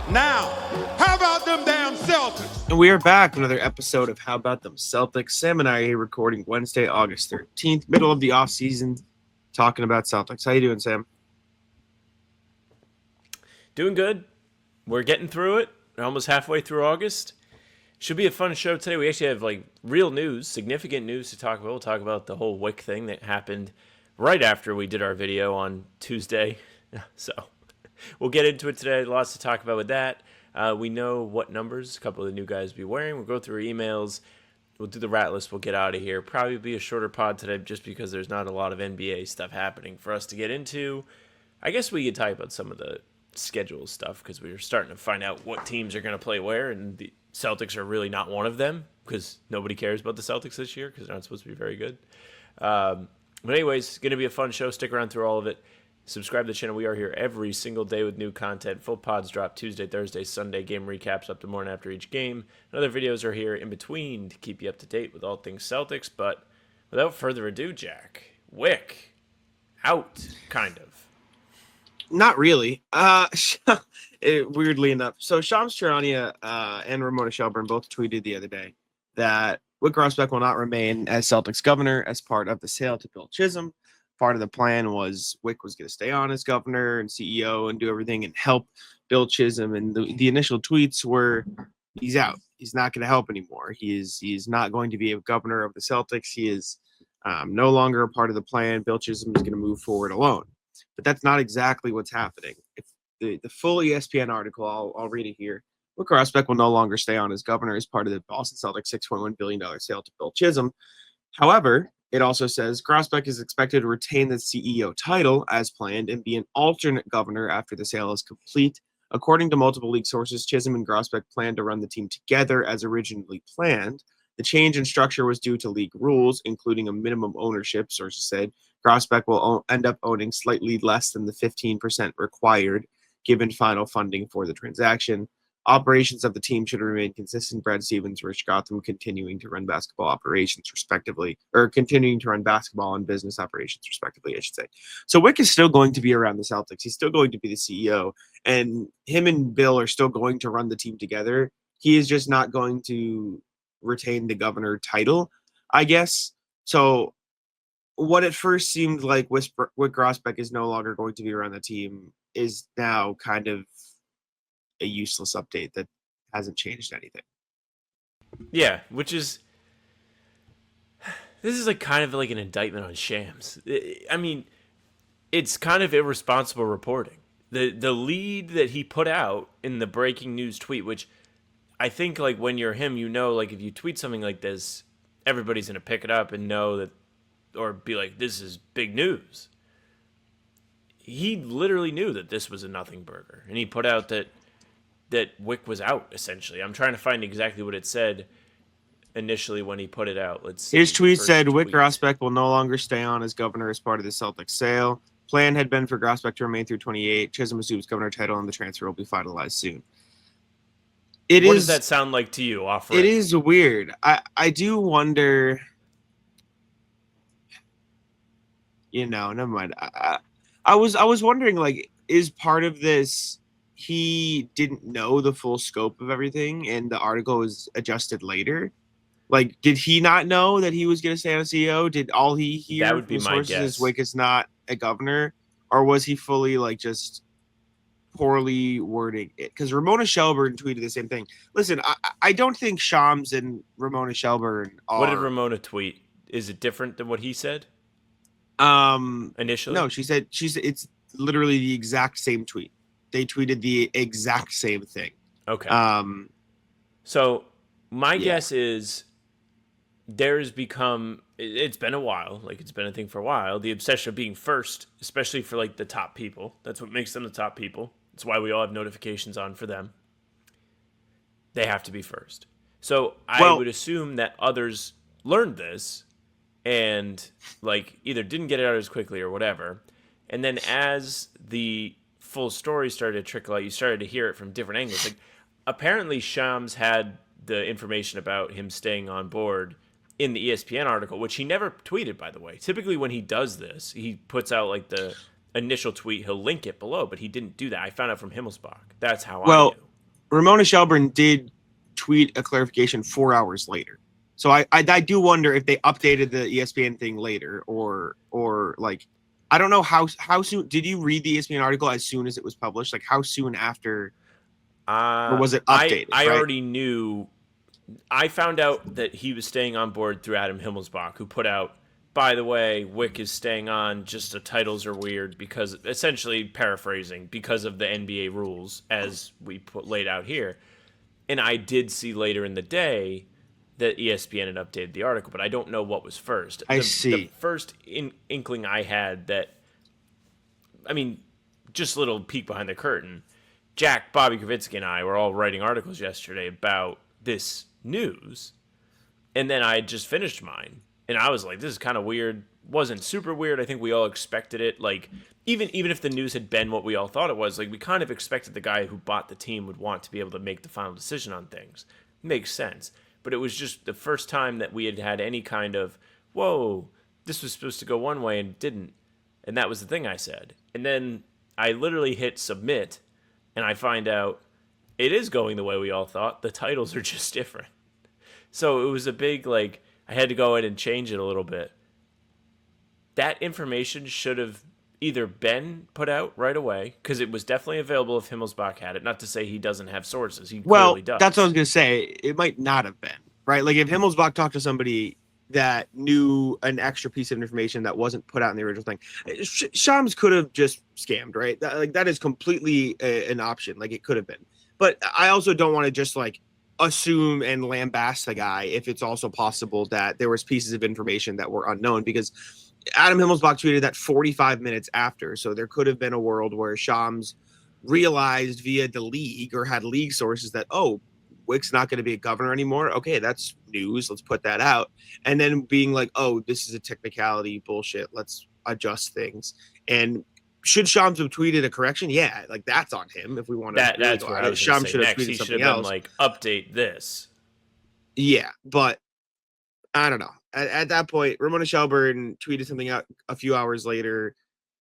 Now, how about them damn Celtics? And we are back with another episode of How About Them Celtics. Sam and I are here recording Wednesday, August 13th, middle of the off season, talking about Celtics. How you doing, Sam? Doing good. We're getting through it. We're almost halfway through August. Should be a fun show today. We actually have real news, significant news to talk about. We'll talk about the whole Wyc thing that happened right after we did our video on Tuesday. So we'll get into it today. Lots to talk about with that. We know what numbers a couple of the new guys will be wearing. We'll go through our emails. We'll do the rat list. We'll get out of here. Probably be a shorter pod today just because there's not a lot of NBA stuff happening for us to get into. I guess we could talk about some of the schedule stuff because we were starting to find out what teams are going to play where, and the Celtics are really not one of them because nobody cares about the Celtics this year because they're not supposed to be very good. But anyways, it's going to be a fun show. Stick around through all of it. Subscribe to the channel. We are here every single day with new content. Full pods drop Tuesday, Thursday, Sunday. Game recaps up to morning after each game. And other videos are here in between to keep you up to date with all things Celtics. But without further ado, Jack, Wyc, out, kind of. Not really. Weirdly enough. So Shams Charania and Ramona Shelburne both tweeted the other day that Wyc Grousbeck will not remain as Celtics governor as part of the sale to Bill Chisholm. Part of the plan was Wyc was going to stay on as governor and CEO and do everything and help Bill Chisholm. And the initial tweets were, he's out. He's not going to help anymore. He is not going to be a governor of the Celtics. He is no longer a part of the plan. Bill Chisholm is going to move forward alone. But that's not exactly what's happening. If the full ESPN article, I'll read it here. Wyc Grousbeck will no longer stay on as governor as part of the Boston Celtics $6.1 billion sale to Bill Chisholm. However, it also says Grousbeck is expected to retain the CEO title as planned and be an alternate governor after the sale is complete. According to multiple league sources, Chisholm and Grousbeck plan to run the team together as originally planned. The change in structure was due to league rules, including a minimum ownership, sources said. Grousbeck will end up owning slightly less than the 15% required, given final funding for the transaction. Operations of the team should remain consistent. Brad Stevens, Rich Gotham continuing to run basketball operations, respectively, or continuing to run basketball and business operations, respectively, I should say. So Wyc is still going to be around the Celtics. He's still going to be the CEO, and him and Bill are still going to run the team together. He is just not going to retain the governor title, I guess. So what at first seemed like Wyc Grousbeck is no longer going to be around the team is now kind of a useless update that hasn't changed anything. Yeah, which is this is kind of like an indictment on Shams. I mean, it's kind of irresponsible reporting. The lead that he put out in the breaking news tweet, which I think when you're him, if you tweet something like this, everybody's gonna pick it up and know that, or be like, this is big news. He literally knew that this was a nothing burger, and he put out that Wyc was out, essentially. I'm trying to find exactly what it said initially when he put it out. Let's see. His tweet said, Wyc Grousbeck will no longer stay on as governor as part of the Celtics sale. Plan had been for Grousbeck to remain through 28. Chisholm assumes governor title and the transfer will be finalized soon. What does that sound like to you? It is weird. I do wonder... never mind. I was wondering, is part of this... he didn't know the full scope of everything and the article was adjusted later? Did he not know that he was going to stay on CEO? Did all he hear that would be from my sources is guess. Wyc is not a governor? Or was he fully just poorly wording it? Because Ramona Shelburne tweeted the same thing. Listen, I don't think Shams and Ramona Shelburne are... What did Ramona tweet? Is it different than what he said? Initially? No, she said it's literally the exact same tweet. They tweeted the exact same thing. Okay. So my guess is there's become, it's been a while, it's been a thing for a while, the obsession of being first, especially for the top people. That's what makes them the top people. That's why we all have notifications on for them. They have to be first. So I would assume that others learned this and either didn't get it out as quickly or whatever. And then as the full story started to trickle out, you started to hear it from different angles. Apparently Shams had the information about him staying on board in the ESPN article, which he never tweeted, by the way. Typically when he does this, he puts out the initial tweet, he'll link it below, but he didn't do that. I found out from Himmelsbach. That's how I knew. Ramona Shelburne did tweet a clarification 4 hours later. So I do wonder if they updated the ESPN thing later or like I don't know how soon did you read the ESPN article as soon as it was published? Like how soon after or was it updated? I right? already knew. I found out that he was staying on board through Adam Himmelsbach, who put out, by the way, Wyc is staying on, just the titles are weird because, essentially paraphrasing, because of the NBA rules as we laid out here. And I did see later in the day that ESPN had updated the article, but I don't know what was first. I The see. first inkling I had that, I mean, just a little peek behind the curtain. Jack, Bobby Kravitsky, and I were all writing articles yesterday about this news, and then I just finished mine, and I was like, "This is kind of weird." Wasn't super weird. I think we all expected it. Like, even if the news had been what we all thought it was, like we kind of expected the guy who bought the team would want to be able to make the final decision on things. Makes sense. But it was just the first time that we had had any kind of, "Whoa, this was supposed to go one way and it didn't," and that was the thing I said. And then I literally hit submit, and I find out it is going the way we all thought. The titles are just different. So it was a big, like, I had to go in and change it a little bit. That information should have either been put out right away, because it was definitely available if Himmelsbach had it. Not to say he doesn't have sources. He clearly does. That's what I was going to say. It might not have been, right? Like if Himmelsbach talked to somebody that knew an extra piece of information that wasn't put out in the original thing, Shams could have just scammed, right? That is completely an option. Like it could have been. But I also don't want to just like assume and lambast the guy if it's also possible that there was pieces of information that were unknown, because Adam Himmelsbach tweeted that 45 minutes after. So there could have been a world where Shams realized via the league or had league sources that, oh, Wyc's not going to be a governor anymore. Okay, that's news. Let's put that out. And then being like, oh, this is a technicality bullshit. Let's adjust things. And should Shams have tweeted a correction? Yeah, like that's on him if we want to. That's what I was Shams should have tweeted he something else. Like, update this. Yeah, but I don't know. At that point, Ramona Shelburne tweeted something out a few hours later,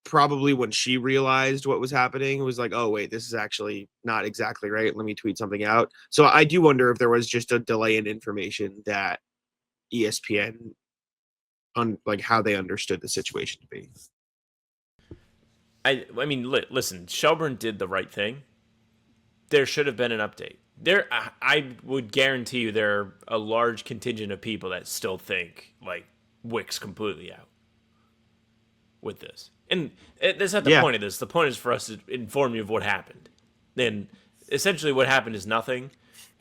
probably when she realized what was happening. It was like, oh, wait, this is actually not exactly right. Let me tweet something out. So I do wonder if there was just a delay in information that ESPN, on like how they understood the situation to be. I mean, listen, Shelburne did the right thing. There should have been an update. I would guarantee you there are a large contingent of people that still think like Wyc's completely out with this. And that's not the point of this. The point is for us to inform you of what happened. And essentially what happened is nothing.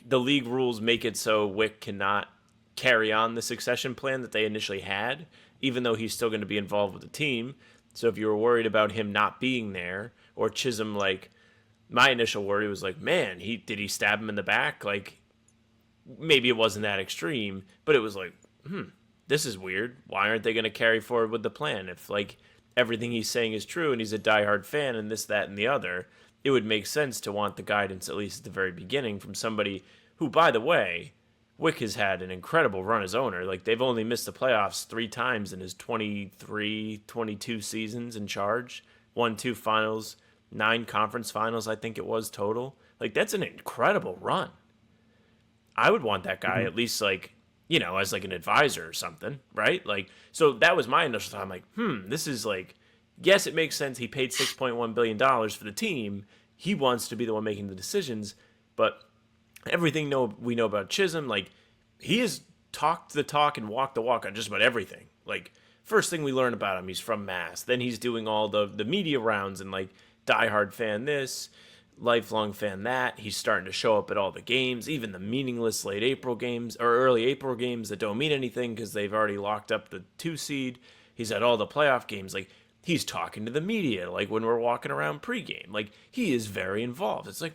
The league rules make it so Wyc cannot carry on the succession plan that they initially had, even though he's still going to be involved with the team. So if you were worried about him not being there, or Chisholm, like, my initial worry was like, man, did he stab him in the back? Like, maybe it wasn't that extreme, but it was like, this is weird. Why aren't they going to carry forward with the plan? If, like, everything he's saying is true and he's a diehard fan and this, that, and the other, it would make sense to want the guidance, at least at the very beginning, from somebody who, by the way, Wyc has had an incredible run as owner. Like, they've only missed the playoffs 3 times in his 23, 22 seasons in charge. Won 2 finals, 9 conference finals, I think it was total. Like, that's an incredible run. I would want that guy at least, like, you know, as like an advisor or something, right? Like, so that was my initial thought. I'm like, this is like, yes, it makes sense. He paid $6.1 billion for the team. He wants to be the one making the decisions, but everything we know about Chisholm, like, he has talked the talk and walked the walk on just about everything. Like, first thing we learn about him, he's from Mass. Then he's doing all the media rounds and, like, diehard fan this, lifelong fan that. He's starting to show up at all the games, even the meaningless late April games or early April games that don't mean anything because they've already locked up the 2 seed. He's at all the playoff games. Like, he's talking to the media, like, when we're walking around pregame. Like, he is very involved. It's like,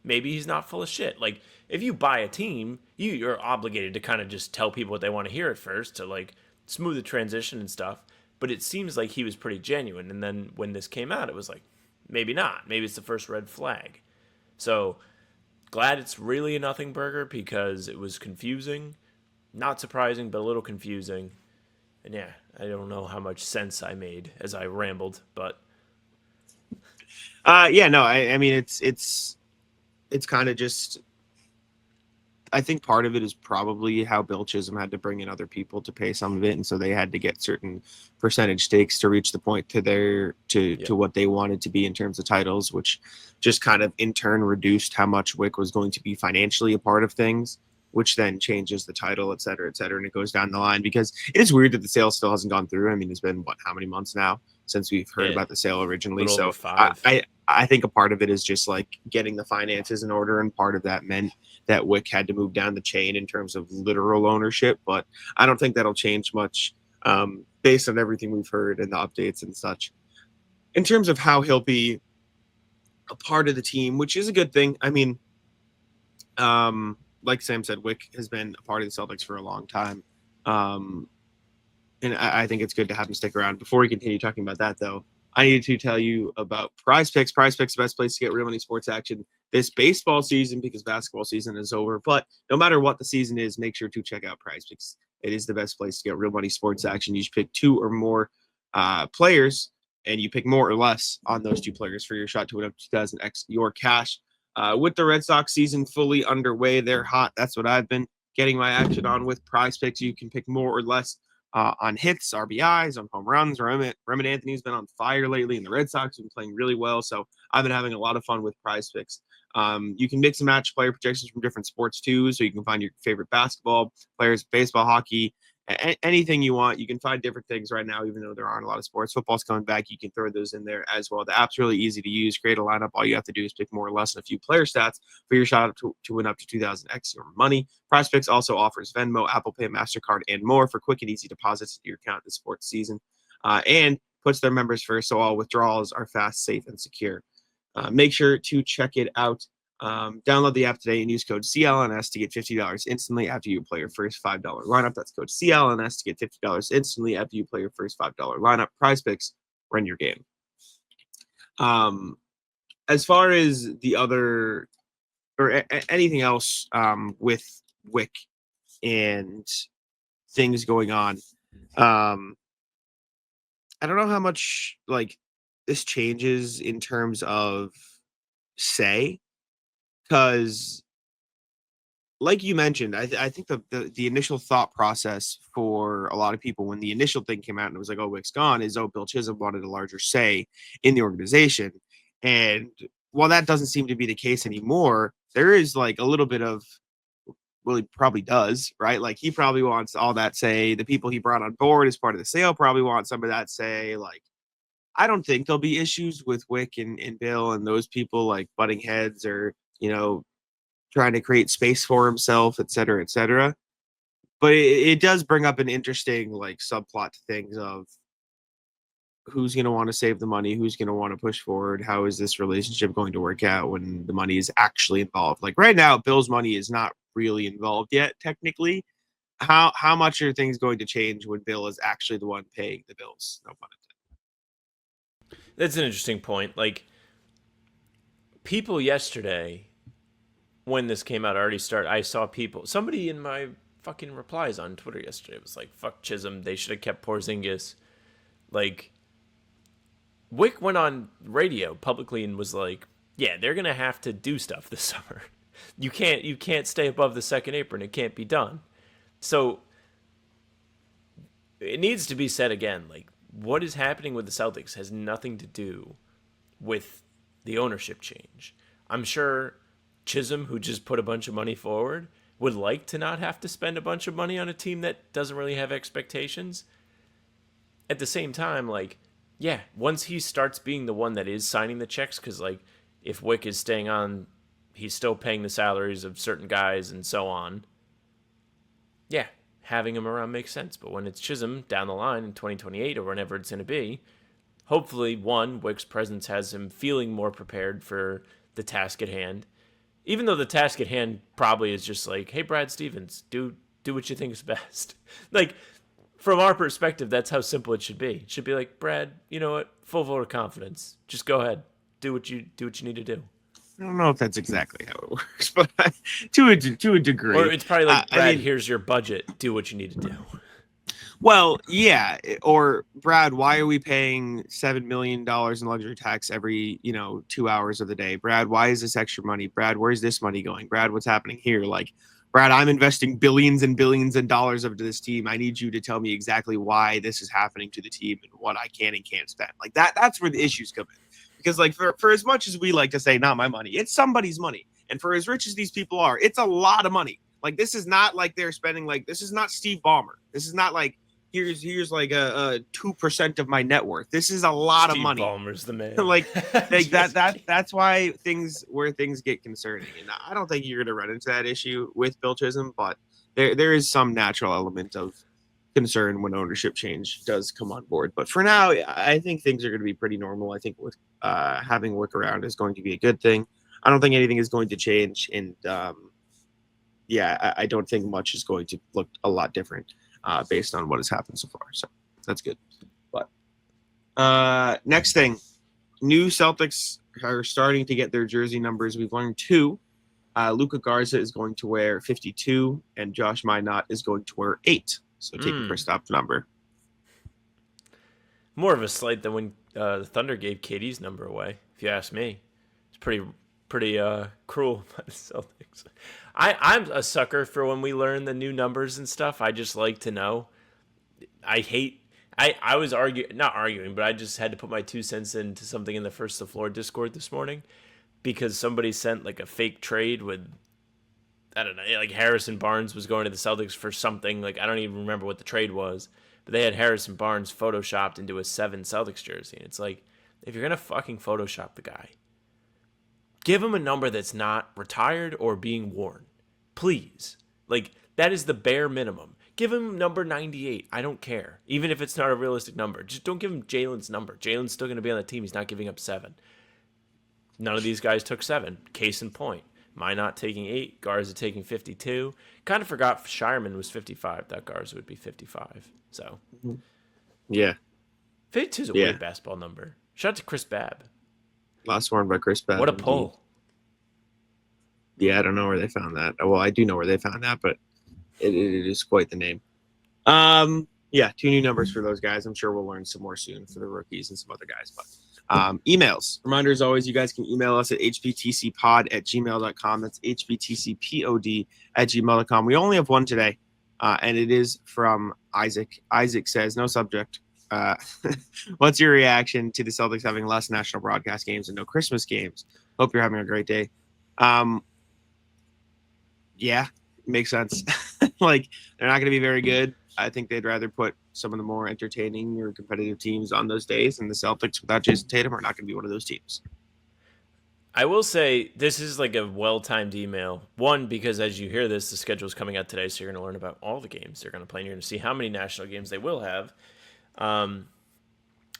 maybe he's not full of shit. Like, if you buy a team, you're obligated to kind of just tell people what they want to hear at first to, like, smooth the transition and stuff. But it seems like he was pretty genuine. And then when this came out, it was like, maybe not. Maybe it's the first red flag. So glad it's really a nothing burger because it was confusing. Not surprising, but a little confusing. And yeah, I don't know how much sense I made as I rambled, but I mean, it's it's kind of just, I think part of it is probably how Bill Chisholm had to bring in other people to pay some of it, and so they had to get certain percentage stakes to reach the point to to what they wanted to be in terms of titles, which just kind of in turn reduced how much Wyc was going to be financially a part of things, which then changes the title, et cetera, and it goes down the line because it is weird that the sale still hasn't gone through. I mean, it's been how many months now since we've heard about the sale originally. Little So over 5. I think a part of it is just like getting the finances in order, and part of that meant that Wyc had to move down the chain in terms of literal ownership. But I don't think that'll change much based on everything we've heard and the updates and such. In terms of how he'll be a part of the team, which is a good thing. I mean, like Sam said, Wyc has been a part of the Celtics for a long time. And I think it's good to have him stick around. Before we continue talking about that, though, I need to tell you about PrizePicks. PrizePicks is the best place to get real money sports action this baseball season because basketball season is over. But no matter what the season is, make sure to check out PrizePicks. It is the best place to get real money sports action. You should pick 2 or more players, and you pick more or less on those 2 players for your shot to win up to 2,000x your cash. With the Red Sox season fully underway, they're hot. That's what I've been getting my action on with PrizePicks. You can pick more or less on hits, RBIs, on home runs. Raymond Anthony's been on fire lately, and the Red Sox have been playing really well. So I've been having a lot of fun with PrizePicks. You can mix and match player projections from different sports too, so you can find your favorite basketball players, baseball, hockey, anything you want. You can find different things right now, even though there aren't a lot of sports. Football's coming back. You can throw those in there as well. The app's really easy to use. Create a lineup. All you have to do is pick more or less than a few player stats for your shot to win up to 2,000x your money. PrizePicks also offers Venmo, Apple Pay, MasterCard, and more for quick and easy deposits into your account this sports season, and puts their members first, so all withdrawals are fast, safe, and secure. Make sure to check it out. Download the app today and use code CLNS to get $50 instantly after you play your first $5 lineup. That's code CLNS to get $50 instantly after you play your first $5 lineup. PrizePicks, run your game. As far as the other or anything else with Wyc and things going on, I don't know how much like this changes in terms of say. Because, like you mentioned, I think the initial thought process for a lot of people when the initial thing came out and it was like, oh, Wyc's gone, is, oh, Bill Chisholm wanted a larger say in the organization. And while that doesn't seem to be the case anymore, there is like a little bit of, well, he probably does, right? Like he probably wants all that say. The people he brought on board as part of the sale probably want some of that say. Like, I don't think there'll be issues with Wyc and Bill and those people like butting heads or, trying to create space for himself, et cetera, et cetera. But it does bring up an interesting like subplot to things of who's going to want to save the money, who's going to want to push forward, how is this relationship going to work out when the money is actually involved. Like right now, Bill's money is not really involved yet, technically. How much are things going to change when Bill is actually the one paying the bills? No pun intended. That's an interesting point. Like people yesterday, when this came out, I saw somebody in my fucking replies on Twitter yesterday was like, fuck Chisholm, they should have kept Porzingis. Like, Wyc went on radio publicly and was like, yeah, they're going to have to do stuff this summer. You can't stay above the second apron. It can't be done. So, it needs to be said again, like, what is happening with the Celtics has nothing to do with the ownership change. I'm sure Chisholm, who just put a bunch of money forward, would like to not have to spend a bunch of money on a team that doesn't really have expectations. At the same time, like, yeah, once he starts being the one that is signing the checks, because, like, if Wyc is staying on, he's still paying the salaries of certain guys and so on. Yeah, having him around makes sense. But when it's Chisholm down the line in 2028 or whenever it's going to be, hopefully, one, Wyc's presence has him feeling more prepared for the task at hand. Even though the task at hand probably is just like, hey, Brad Stevens, do what you think is best. Like, from our perspective, that's how simple it should be. It should be like, Brad, you know what? Full vote of confidence. Just go ahead. Do what you need to do. I don't know if that's exactly how it works, but to a degree. Or it's probably like, Brad, here's your budget. Do what you need to do. Well, yeah. Or Brad, why are we paying $7 million in luxury tax every 2 hours of the day? Brad, why is this extra money? Brad, where's this money going? Brad, what's happening here? Like, Brad, I'm investing billions and billions of dollars into this team. I need you to tell me exactly why this is happening to the team and what I can and can't spend. Like that's where the issues come in. Because like for as much as we like to say, not my money, it's somebody's money. And for as rich as these people are, it's a lot of money. Like this is not like they're spending this is not Steve Ballmer. This is not like here's like a 2% of my net worth. This is a lot of money. Steve Ballmer's the man. like that's why things get concerning. And I don't think you're gonna run into that issue with Bill Chisholm, but there is some natural element of concern when ownership change does come on board. But for now, I think things are going to be pretty normal. I think with having Wyc around is going to be a good thing. I don't think anything is going to change, and I don't think much is going to look a lot different based on what has happened so far. So that's good. But next thing, new Celtics are starting to get their jersey numbers. We've learned 2. Luka Garza is going to wear 52, and Josh Minot is going to wear 8. So taking Kristaps' number. More of a slight than when the Thunder gave KD's number away, if you ask me. It's pretty cruel by the Celtics. I'm a sucker for when we learn the new numbers and stuff. I just like to know. I was not arguing, but I just had to put my 2 cents into something in the First to Floor Discord this morning because somebody sent like a fake trade with, I don't know, like Harrison Barnes was going to the Celtics for something. Like I don't even remember what the trade was, but they had Harrison Barnes photoshopped into a 7 Celtics jersey. And it's like, if you're going to fucking Photoshop the guy, give him a number that's not retired or being worn. Please. Like, that is the bare minimum. Give him number 98. I don't care. Even if it's not a realistic number. Just don't give him Jalen's number. Jalen's still going to be on the team. He's not giving up 7. None of these guys took 7. Case in point. Minot taking 8. Garza taking 52. Kind of forgot Shireman was 55. That Garza would be 55. So. Yeah. 52 is a weird basketball number. Shout out to Chris Babb. Last worn by Chris Babb. What a pull. Yeah, I don't know where they found that. Well, I do know where they found that, but it is quite the name. 2 new numbers for those guys. I'm sure we'll learn some more soon for the rookies and some other guys. But emails. Reminder, as always, you guys can email us at hbtcpod@gmail.com. That's hbtcpod@gmail.com. We only have one today, and it is from Isaac. Isaac says, no subject. What's your reaction to the Celtics having less national broadcast games and no Christmas games? Hope you're having a great day. Yeah, makes sense. Like, they're not going to be very good. I think they'd rather put some of the more entertaining or competitive teams on those days, and the Celtics without Jason Tatum are not going to be one of those teams. I will say this is like a well-timed email. One, because as you hear this, the schedule is coming out today, so you're going to learn about all the games they're going to play, and you're going to see how many national games they will have.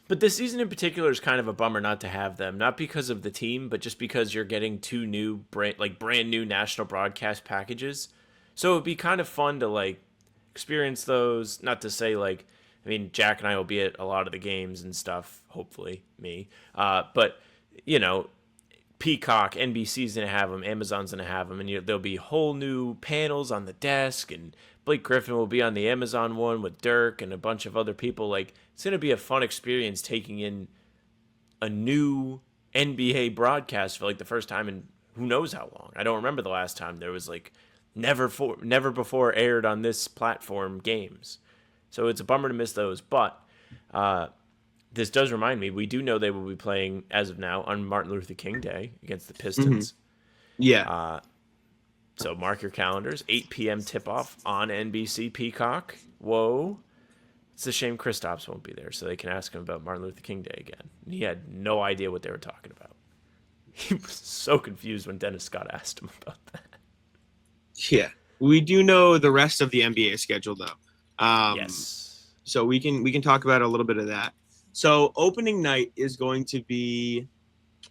But this season in particular is kind of a bummer not to have them, not because of the team, but just because you're getting 2 new brand new national broadcast packages. So it'd be kind of fun to like experience those. Not to say like, I mean, Jack and I will be at a lot of the games and stuff. Hopefully, me. But Peacock, NBC's gonna have them, Amazon's gonna have them, and there'll be whole new panels on the desk, and Blake Griffin will be on the Amazon one with Dirk and a bunch of other people. Like, it's going to be a fun experience taking in a new NBA broadcast for like the first time in who knows how long. I don't remember the last time there was like never before aired on this platform games. So it's a bummer to miss those. But this does remind me, we do know they will be playing as of now on Martin Luther King Day against the Pistons. Mm-hmm. Yeah. So mark your calendars, 8 p.m. tip-off on NBC Peacock. Whoa. It's a shame Kristaps won't be there so they can ask him about Martin Luther King Day again. He had no idea what they were talking about. He was so confused when Dennis Scott asked him about that. Yeah. We do know the rest of the NBA schedule, though. Yes. So we can talk about a little bit of that. So opening night is going to be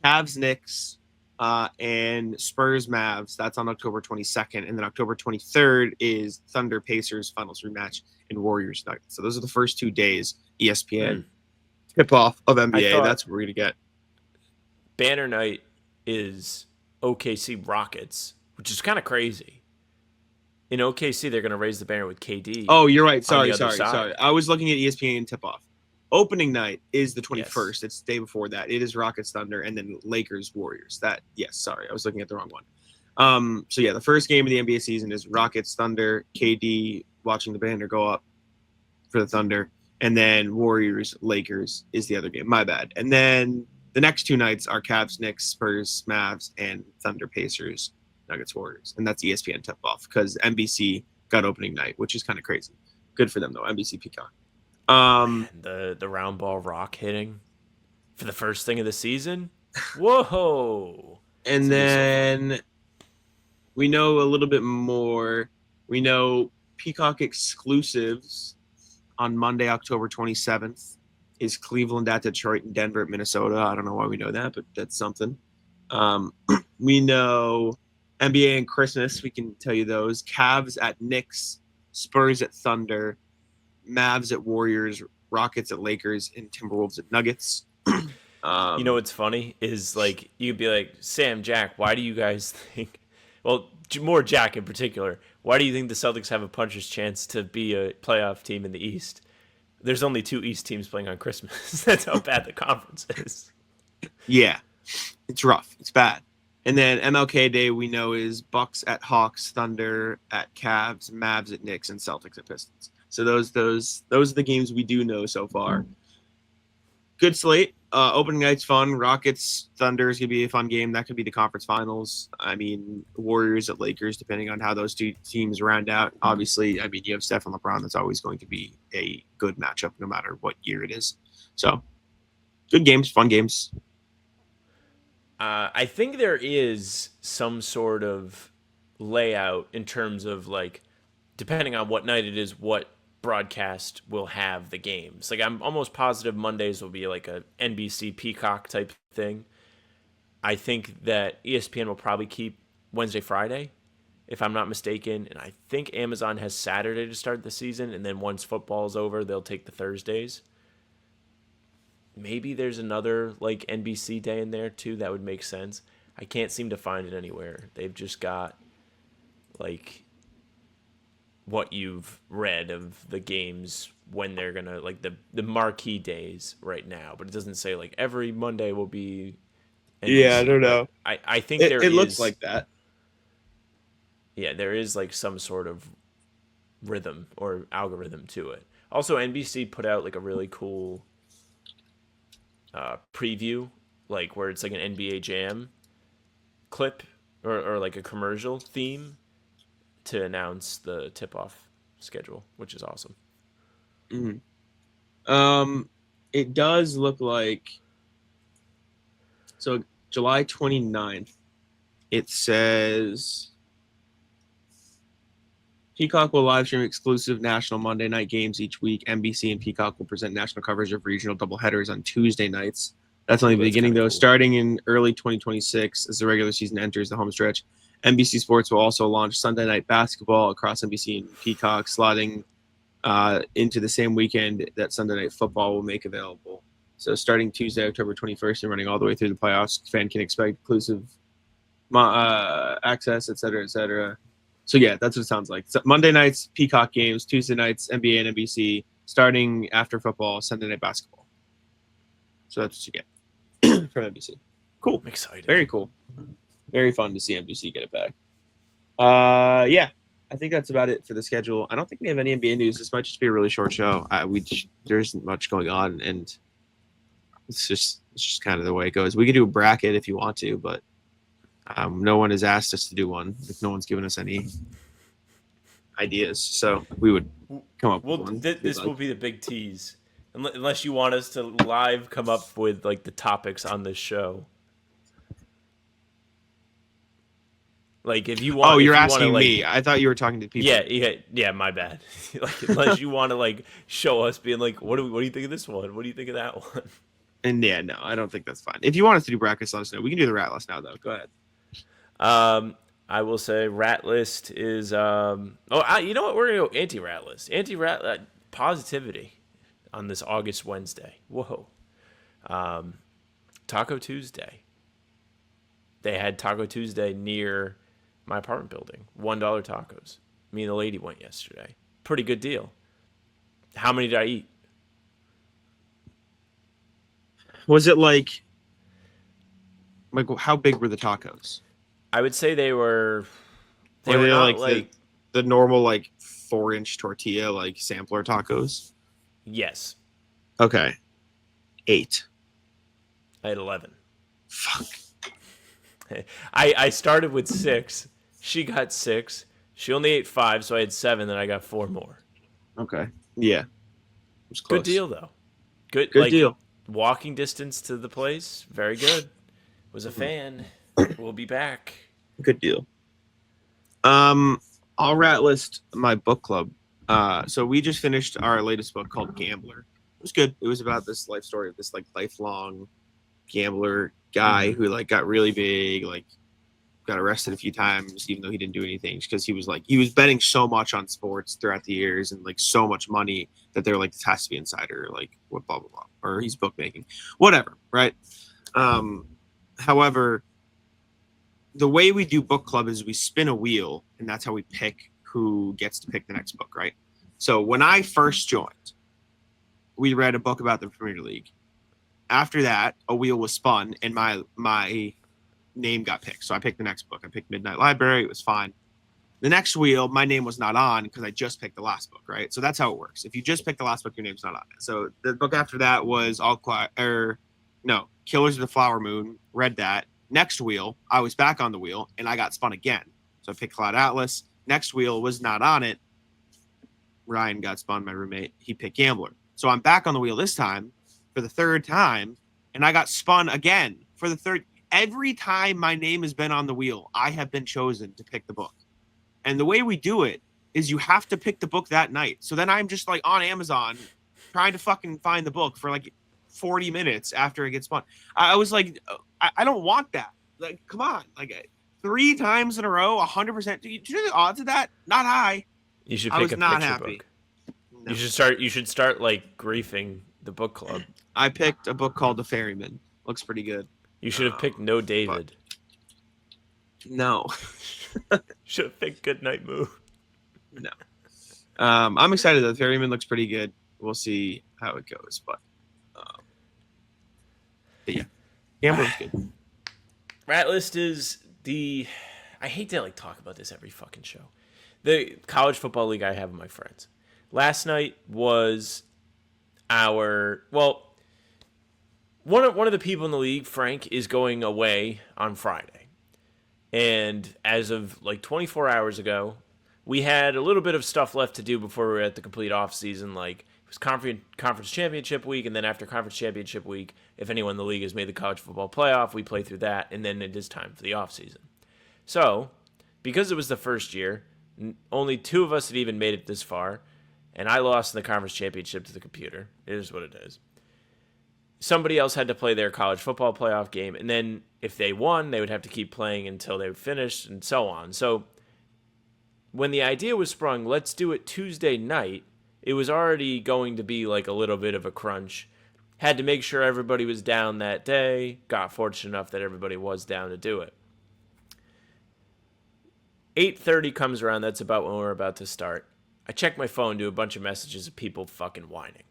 Cavs-Knicks, and Spurs-Mavs. That's on October 22nd. And then October 23rd is Thunder-Pacers finals rematch and Warriors-Nuggets. So those are the first 2 days ESPN tip-off of NBA. That's what we're going to get. Banner night is OKC Rockets, which is kind of crazy. in OKC, they're going to raise the banner with KD. Oh, you're right. on the Sorry. other side. I was looking at ESPN tip-off. Opening night is the 21st. Yes. It's the day before that. It is Rockets Thunder and then Lakers Warriors. Sorry, I was looking at the wrong one. So yeah, the first game of the NBA season is Rockets Thunder, KD watching the banner go up for the Thunder, and then Warriors Lakers is the other game. My bad. And then the next two nights are Cavs, Knicks, Spurs, Mavs, and Thunder, Pacers, Nuggets, Warriors. And that's ESPN tip-off because NBC got opening night, which is kind of crazy. Good for them though, NBC Peacock. The round ball rock hitting for the first thing of the season. Whoa! And then we know a little bit more. We know Peacock exclusives on Monday, October 27th is Cleveland at Detroit and Denver at Minnesota. I don't know why we know that, but that's something. We know NBA and Christmas. We can tell you those. Cavs at Knicks, Spurs at Thunder, Mavs at Warriors, Rockets at Lakers, and Timberwolves at Nuggets. You know what's funny is like you'd be like, Sam, Jack, why do you guys think? Well, more Jack in particular. Why do you think the Celtics have a puncher's chance to be a playoff team in the East? There's only 2 East teams playing on Christmas. That's how bad the conference is. Yeah, it's rough. It's bad. And then MLK Day we know is Bucks at Hawks, Thunder at Cavs, Mavs at Knicks, and Celtics at Pistons. So those are the games we do know so far. Good slate. Opening night's fun. Rockets, Thunder is going to be a fun game. That could be the conference finals. I mean, Warriors at Lakers, depending on how those two teams round out. Obviously, I mean, you have Steph and LeBron. That's always going to be a good matchup no matter what year it is. So, good games, fun games. I think there is some sort of layout in terms of like, depending on what night it is, what broadcast will have the games. Like I'm almost positive Mondays will be like a NBC Peacock type thing. I think that ESPN will probably keep Wednesday, Friday, if I'm not mistaken. And I think Amazon has Saturday to start the season. And then once football's over, they'll take the Thursdays. Maybe there's another like NBC day in there too. That would make sense. I can't seem to find it anywhere. They've just got like what you've read of the games when they're gonna like the marquee days right now, but it doesn't say like every Monday will be NBC. Yeah, I don't know. I think it looks like that. Yeah, there is like some sort of rhythm or algorithm to it. Also, NBC put out like a really cool preview, like where it's like an NBA Jam clip or like a commercial theme to announce the tip-off schedule, which is awesome. Mm-hmm. It does look like so July 29th. It says Peacock will live stream exclusive national Monday night games each week. NBC and Peacock will present national coverage of regional doubleheaders on Tuesday nights. That's only the beginning, though. Cool. Starting in early 2026, as the regular season enters the home stretch, NBC Sports will also launch Sunday night basketball across NBC and Peacock, slotting into the same weekend that Sunday night football will make available. So starting Tuesday, October 21st, and running all the way through the playoffs, fan can expect exclusive access, et cetera, et cetera. So, yeah, that's what it sounds like. So Monday nights, Peacock games. Tuesday nights, NBA and NBC. Starting after football, Sunday night basketball. So that's what you get from NBC. Cool. I'm excited. Very cool. Very fun to see NBC get it back. Yeah, I think that's about it for the schedule. I don't think we have any NBA news. This might just be a really short show. There isn't much going on, and it's just kind of the way it goes. We could do a bracket if you want to, but no one has asked us to do one. If no one's given us any ideas, so we would come up with one. This will be the big tease, unless you want us to live come up with like the topics on this show. Like if you want. Oh, you're asking me. I thought you were talking to people. Yeah. My bad. Like unless you want to like show us being like, what do you think of this one? What do you think of that one? And yeah, no, I don't think that's fine. If you want us to do brackets, let us know. We can do the rat list now, though. Go ahead. I will say rat list is you know what? We're gonna go anti-rat list. Anti-rat positivity on this August Wednesday. Whoa. Taco Tuesday. They had Taco Tuesday near my apartment building. $1 tacos. Me and the lady went yesterday. Pretty good deal. How many did I eat? Was it like how big were the tacos? I would say they were Were they not like like the normal like 4-inch tortilla like sampler tacos? yes. Okay. 8. I had 11. Fuck. I started with 6. She got 6. She only ate 5, so I had 7. Then I got 4 more. Okay. Yeah. It was close. Good deal though. Good Good like deal. walking distance to the place. Very good. Was a fan. We'll be back. Good deal. I'll rat list my book club. So we just finished our latest book called Gambler. It was good. It was about this life story of this like lifelong gambler guy who like got really big, like got arrested a few times, even though he didn't do anything, because he was betting so much on sports throughout the years and like so much money that they're like, this has to be insider, like what blah blah blah, or he's bookmaking, whatever, right? However, the way we do book club is we spin a wheel, and that's how we pick who gets to pick the next book, right? So when I first joined, we read a book about the Premier League. After that, a wheel was spun, and my name got picked. So I picked the next book. I picked Midnight Library. It was fine. The next wheel, my name was not on because I just picked the last book, right? So that's how it works. If you just pick the last book, your name's not on it. So the book after that was Killers of the Flower Moon. Read that. Next wheel, I was back on the wheel, and I got spun again. So I picked Cloud Atlas. Next wheel was not on it. Ryan got spun, my roommate. He picked Gambler. So I'm back on the wheel this time for the third time, and I got spun again for the third. Every time my name has been on the wheel, I have been chosen to pick the book. And the way we do it is you have to pick the book that night. So then I'm just like on Amazon trying to fucking find the book for like 40 minutes after it gets spun. I was like, I don't want that. Like, come on. Like 3 times in a row, 100%. Do you know the odds of that? Not high. You should I pick was a not picture happy. book. No. You should start like griefing the book club. I picked a book called The Ferryman. Looks pretty good. You should have picked No David. No. Should have picked Goodnight Moo. No. I'm excited though. The Ferryman looks pretty good. We'll see how it goes, but yeah. Gambler's good. Rat list is I hate to like talk about this every fucking show. The college football league I have with my friends. Last night was one of the people in the league, Frank, is going away on Friday. And as of like 24 hours ago, we had a little bit of stuff left to do before we were at the complete off season. Like it was conference championship week, and then after conference championship week, if anyone in the league has made the college football playoff, we play through that, and then it is time for the off season. So, because it was the first year, only 2 of us had even made it this far, and I lost in the conference championship to the computer. It is what it is. Somebody else had to play their college football playoff game, and then if they won, they would have to keep playing until they finished, and so on. So when the idea was sprung, let's do it Tuesday night, it was already going to be like a little bit of a crunch. Had to make sure everybody was down that day. Got fortunate enough that everybody was down to do it. 8:30 comes around, that's about when we're about to start. I check my phone, do a bunch of messages of people fucking whining.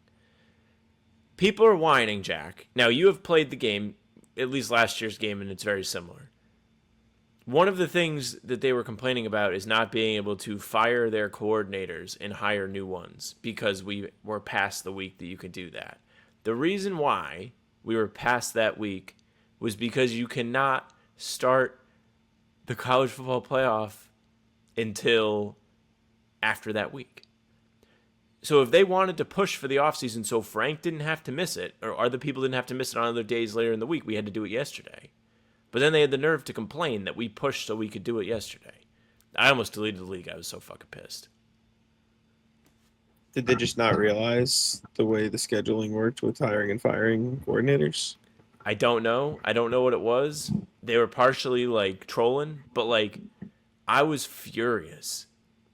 People are whining, Jack. Now, you have played the game, at least last year's game, and it's very similar. One of the things that they were complaining about is not being able to fire their coordinators and hire new ones because we were past the week that you could do that. The reason why we were past that week was because you cannot start the college football playoff until after that week. So if they wanted to push for the offseason so Frank didn't have to miss it, or other people didn't have to miss it on other days later in the week, we had to do it yesterday. But then they had the nerve to complain that we pushed so we could do it yesterday. I almost deleted the league. I was so fucking pissed. Did they just not realize the way the scheduling worked with hiring and firing coordinators? I don't know. I don't know what it was. They were partially like trolling, but like I was furious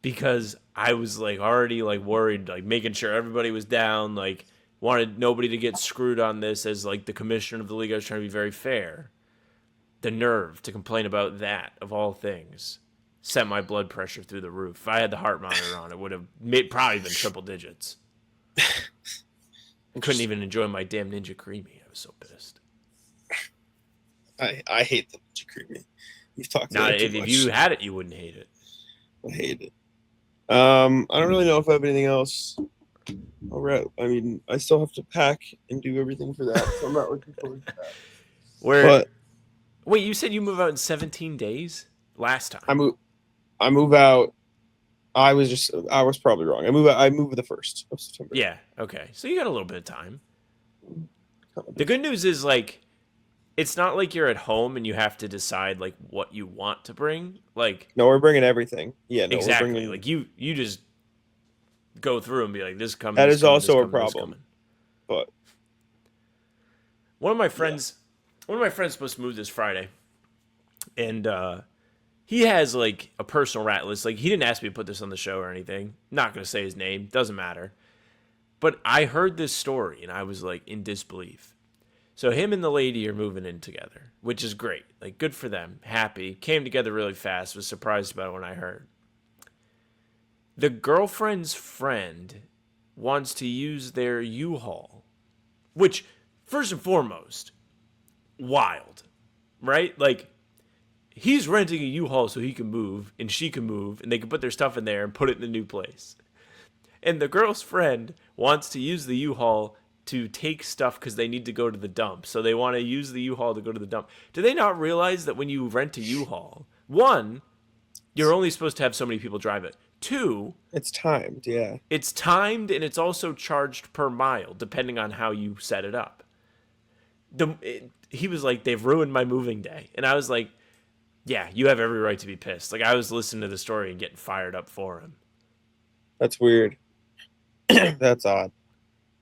because I was like already like worried, like making sure everybody was down, like wanted nobody to get screwed on this as like the commissioner of the league. I was trying to be very fair. The nerve to complain about that of all things. sent my blood pressure through the roof. If I had the heart monitor on, it would have probably been triple digits. I couldn't even enjoy my damn Ninja Creamy. I was so pissed. I hate the Ninja Creamy. You've talked Now, about it if too much. you had it, you wouldn't hate it. I hate it. I don't really know if I have anything else. All right. I mean, I still have to pack and do everything for that, so I'm not looking forward to that. Wait, you said you move out in 17 days last time. I move out. I was probably wrong. I move the 1st of September. Yeah. Okay. So you got a little bit of time. The good news is like, it's not like you're at home and you have to decide like what you want to bring. Like, no, we're bringing everything. Yeah, no, exactly. We're bringing... Like you just go through and be like, this coming. That this is coming, also this a coming, problem. But one of my friends supposed to move this Friday, and he has like a personal rat list. Like, he didn't ask me to put this on the show or anything. Not gonna say his name. Doesn't matter. But I heard this story and I was like in disbelief. So him and the lady are moving in together, which is great. Like, good for them. Happy. Came together really fast. Was surprised about it when I heard. The girlfriend's friend wants to use their U-Haul, which, first and foremost, wild, right? Like, he's renting a U-Haul so he can move and she can move and they can put their stuff in there and put it in the new place. And the girl's friend wants to use the U-Haul to take stuff because they need to go to the dump. So they want to use the U-Haul to go to the dump. Do they not realize that when you rent a U-Haul, 1, you're only supposed to have so many people drive it. 2, it's timed, yeah. It's timed and it's also charged per mile, depending on how you set it up. He was like, they've ruined my moving day. And I was like, yeah, you have every right to be pissed. Like, I was listening to the story and getting fired up for him. That's weird. That's odd.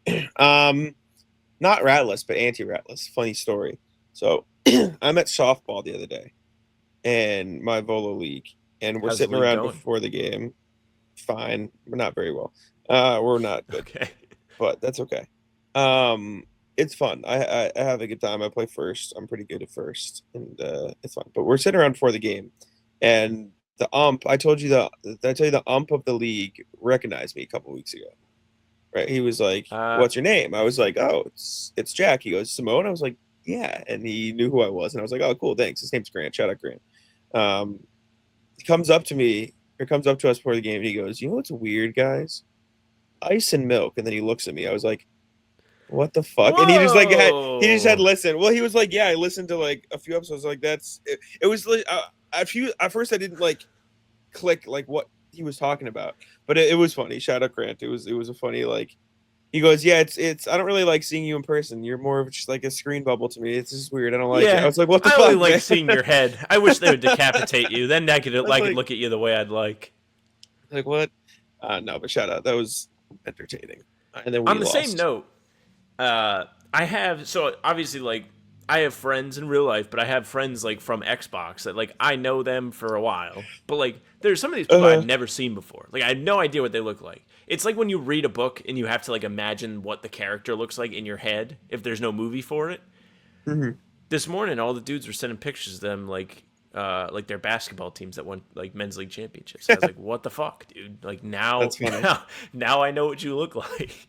Not ratless, but anti-ratless. Funny story. So I'm at softball the other day, and my Volo league, and we're sitting around before the game. Fine, we're not very well. We're not good. Okay, but that's okay. It's fun. I have a good time. I play first. I'm pretty good at first, and it's fun. But we're sitting around before the game, and the ump. I told you the ump of the league recognized me a couple weeks ago. Right? He was like, "What's your name?" I was like, "Oh, it's Jack." He goes, "Simone." I was like, "Yeah," and he knew who I was, and I was like, "Oh, cool, thanks." His name's Grant. Shout out Grant. He comes up to me, or comes up to us before the game, and he goes, "You know what's weird, guys? Ice and milk." And then he looks at me. I was like, "What the fuck?" Whoa. And he just had listened. Well, he was like, "Yeah, I listened to like a few episodes." Like that's it was at first I didn't like click like what he was talking about, but it was funny. Shout out Grant. It was a funny like. He goes, "Yeah, it's. I don't really like seeing you in person. You're more of just like a screen bubble to me. It's just weird. I don't like it." I was like, "What the fuck?" I only like man? seeing your head. I wish they would decapitate you. Then I could look at you the way I'd like. Like what? No, but shout out. That was entertaining. And then we on the lost. same note, I have obviously like I have friends in real life, but I have friends like from Xbox that like I know them for a while. But like there's some of these people I've never seen before. Like I had no idea what they look like. It's like when you read a book and you have to like imagine what the character looks like in your head if there's no movie for it. Mm-hmm. This morning, all the dudes were sending pictures of them like their basketball teams that won like men's league championships. I was like, what the fuck, dude? Like now I know what you look like.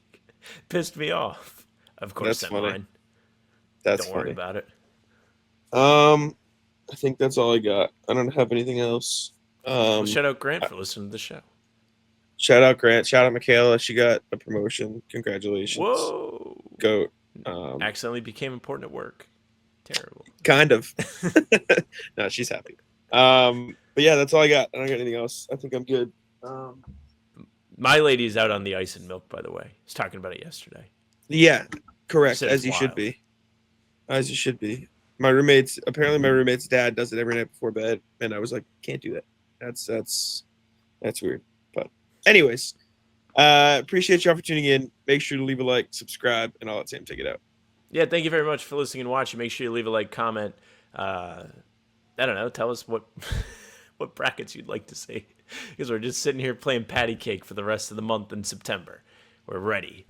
Pissed me off. Of course, that's mine. Don't worry about it. I think that's all I got. I don't have anything else. Well, shout out Grant for listening to the show. Shout out Grant. Shout out Michaela. She got a promotion. Congratulations. Whoa. Goat. Accidentally became important at work. Terrible. Kind of. No, she's happy. But yeah, that's all I got. I don't got anything else. I think I'm good. My lady's out on the ice and milk, by the way. I was talking about it yesterday. Yeah, correct. As you should be. As you should be. Apparently my roommate's dad does it every night before bed, and I was like, can't do that. That's weird. But anyways, appreciate y'all for tuning in. Make sure to leave a like, subscribe, and all that same. Take it out. Yeah, thank you very much for listening and watching. Make sure you leave a like, comment. I don't know. Tell us what brackets you'd like to see, because we're just sitting here playing patty cake for the rest of the month in September. We're ready.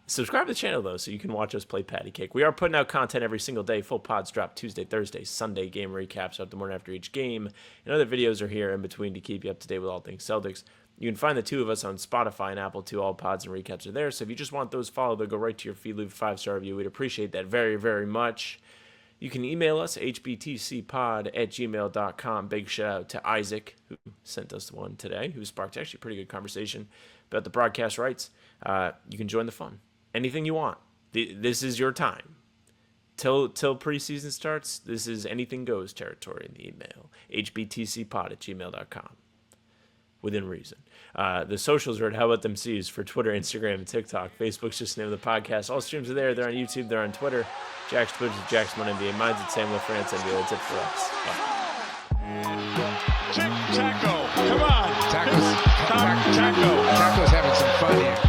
Subscribe to the channel, though, so you can watch us play patty cake. We are putting out content every single day. Full pods drop Tuesday, Thursday, Sunday. Game recaps out the morning after each game. And other videos are here in between to keep you up to date with all things Celtics. You can find the two of us on Spotify and Apple too. All pods and recaps are there. So if you just want those followed, they'll go right to your feed. Leave a 5-star review. We'd appreciate that very, very much. You can email us, hbtcpod@gmail.com. Big shout out to Isaac, who sent us one today, who sparked actually a pretty good conversation about the broadcast rights. You can join the fun. Anything you want. This is your time. Till preseason starts, this is anything goes territory in the email. hbtcpod@gmail.com. Within reason. The socials are at How About Them C's for Twitter, Instagram, and TikTok. Facebook's just the name of the podcast. All streams are there. They're on YouTube. They're on Twitter. Jack's Twitch is Jack's Mon NBA. Mine's at Sam LaFrance NBA. That's it for us. Taco. Come on. Taco's having some fun here.